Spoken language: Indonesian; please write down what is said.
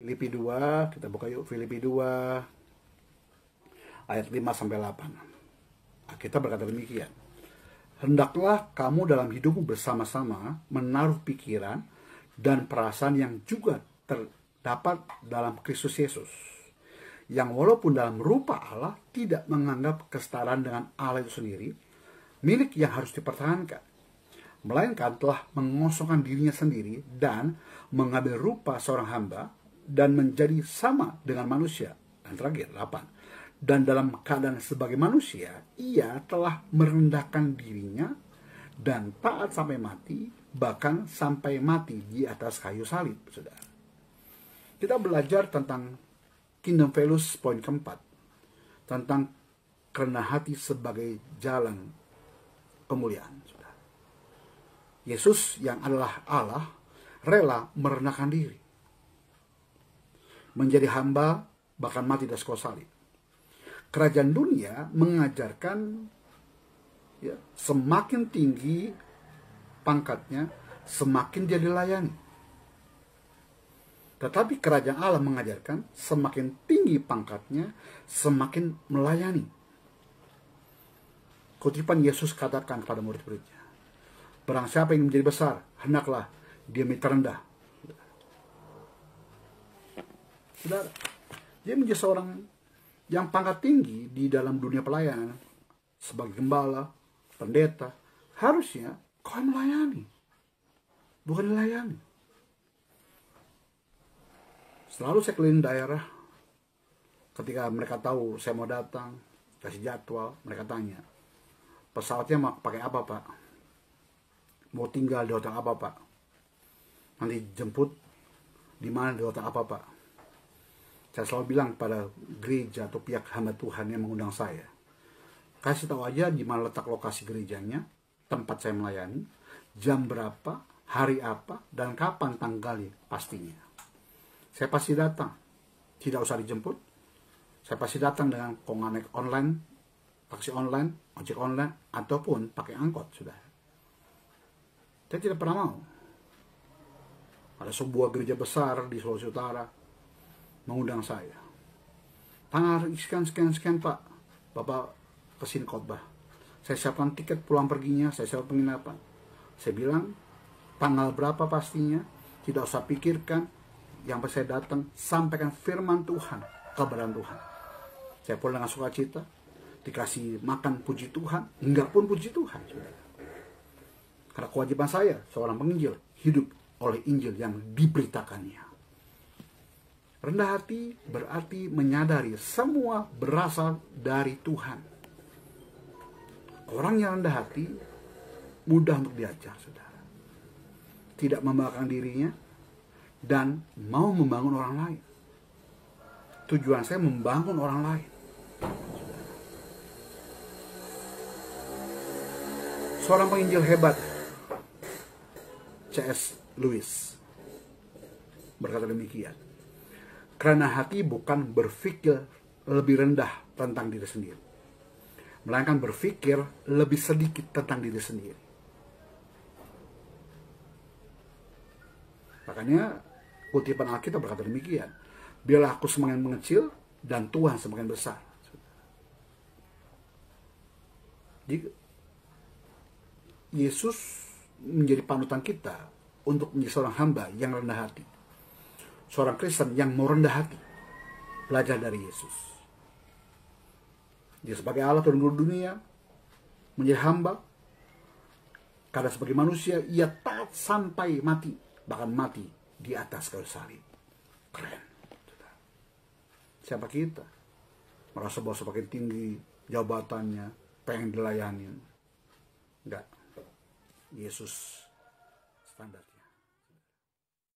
Filipi 2, kita buka yuk Filipi 2 ayat 5-8. Kita berkata demikian. Hendaklah kamu dalam hidupmu bersama-sama menaruh pikiran dan perasaan yang juga terdapat dalam Kristus Yesus, yang walaupun dalam rupa Allah tidak menganggap kesetaraan dengan Allah itu sendiri milik yang harus dipertahankan, melainkan telah mengosongkan dirinya sendiri dan mengambil rupa seorang hamba dan menjadi sama dengan manusia. Dan terakhir 8. Dan dalam keadaan sebagai manusia, ia telah merendahkan dirinya dan taat sampai mati, bahkan sampai mati di atas kayu salib, saudara. Kita belajar tentang Kingdom Values poin keempat, tentang kerendahan hati sebagai jalan kemuliaan, saudara. Yesus yang adalah Allah rela merendahkan diri, menjadi hamba, bahkan mati di atas kayu salib. Kerajaan dunia mengajarkan ya, semakin tinggi pangkatnya, semakin dia dilayani. Tetapi kerajaan Allah mengajarkan semakin tinggi pangkatnya, semakin melayani. Kutipan Yesus katakan kepada murid-muridnya, barang siapa yang menjadi besar, hendaklah dia menjadi terendah. Saudara, dia menjadi seorang yang pangkat tinggi di dalam dunia pelayanan sebagai gembala, pendeta, harusnya kau melayani, bukan dilayani. Selalu saya keliling daerah, ketika mereka tahu saya mau datang, kasih jadwal, mereka tanya, pesawatnya mau pakai apa Pak? Mau tinggal di hotel apa Pak? Nanti jemput di mana, di hotel apa Pak? Saya selalu bilang pada gereja atau pihak hamba Tuhan yang mengundang saya, kasih tahu aja di mana letak lokasi gerejanya, tempat saya melayani, jam berapa, hari apa, dan kapan tanggalnya pastinya. Saya pasti datang, tidak usah dijemput. Saya pasti datang dengan konganek online, taksi online, ojek online, ataupun pakai angkot, sudah. Saya tidak pernah mau. Ada sebuah gereja besar di Sulawesi Utara mengundang saya. Tanggal sekian Pak, Bapak kesini khotbah. Saya siapkan tiket pulang perginya, saya siapkan penginapan. Saya bilang, tanggal berapa pastinya, tidak usah pikirkan, yang pas saya datang, sampaikan firman Tuhan, kebenaran Tuhan. Saya pulang dengan sukacita, dikasih makan puji Tuhan, enggak pun puji Tuhan. Karena kewajiban saya, seorang penginjil, hidup oleh Injil yang diberitakannya. Rendah hati berarti menyadari semua berasal dari Tuhan. Orang yang rendah hati mudah untuk diajar, saudara. Tidak membanggakan dirinya dan mau membangun orang lain. Tujuan saya membangun orang lain. Seorang penginjil hebat, C.S. Lewis, berkata demikian. Karena hati bukan berpikir lebih rendah tentang diri sendiri, melainkan berpikir lebih sedikit tentang diri sendiri. Makanya kutipan Alkitab berkata demikian, biarlah aku semakin mengecil dan Tuhan semakin besar. Jadi Yesus menjadi panutan kita untuk menjadi seorang hamba yang rendah hati. Seorang Kristen yang mau rendah hati, belajar dari Yesus. Dia sebagai Allah turun ke dunia, menjadi hamba. Karena sebagai manusia, ia taat sampai mati, bahkan mati di atas kayu salib. Keren. Siapa kita? Merasa bahwa semakin tinggi jabatannya, pengen dilayanin. Enggak. Yesus standar.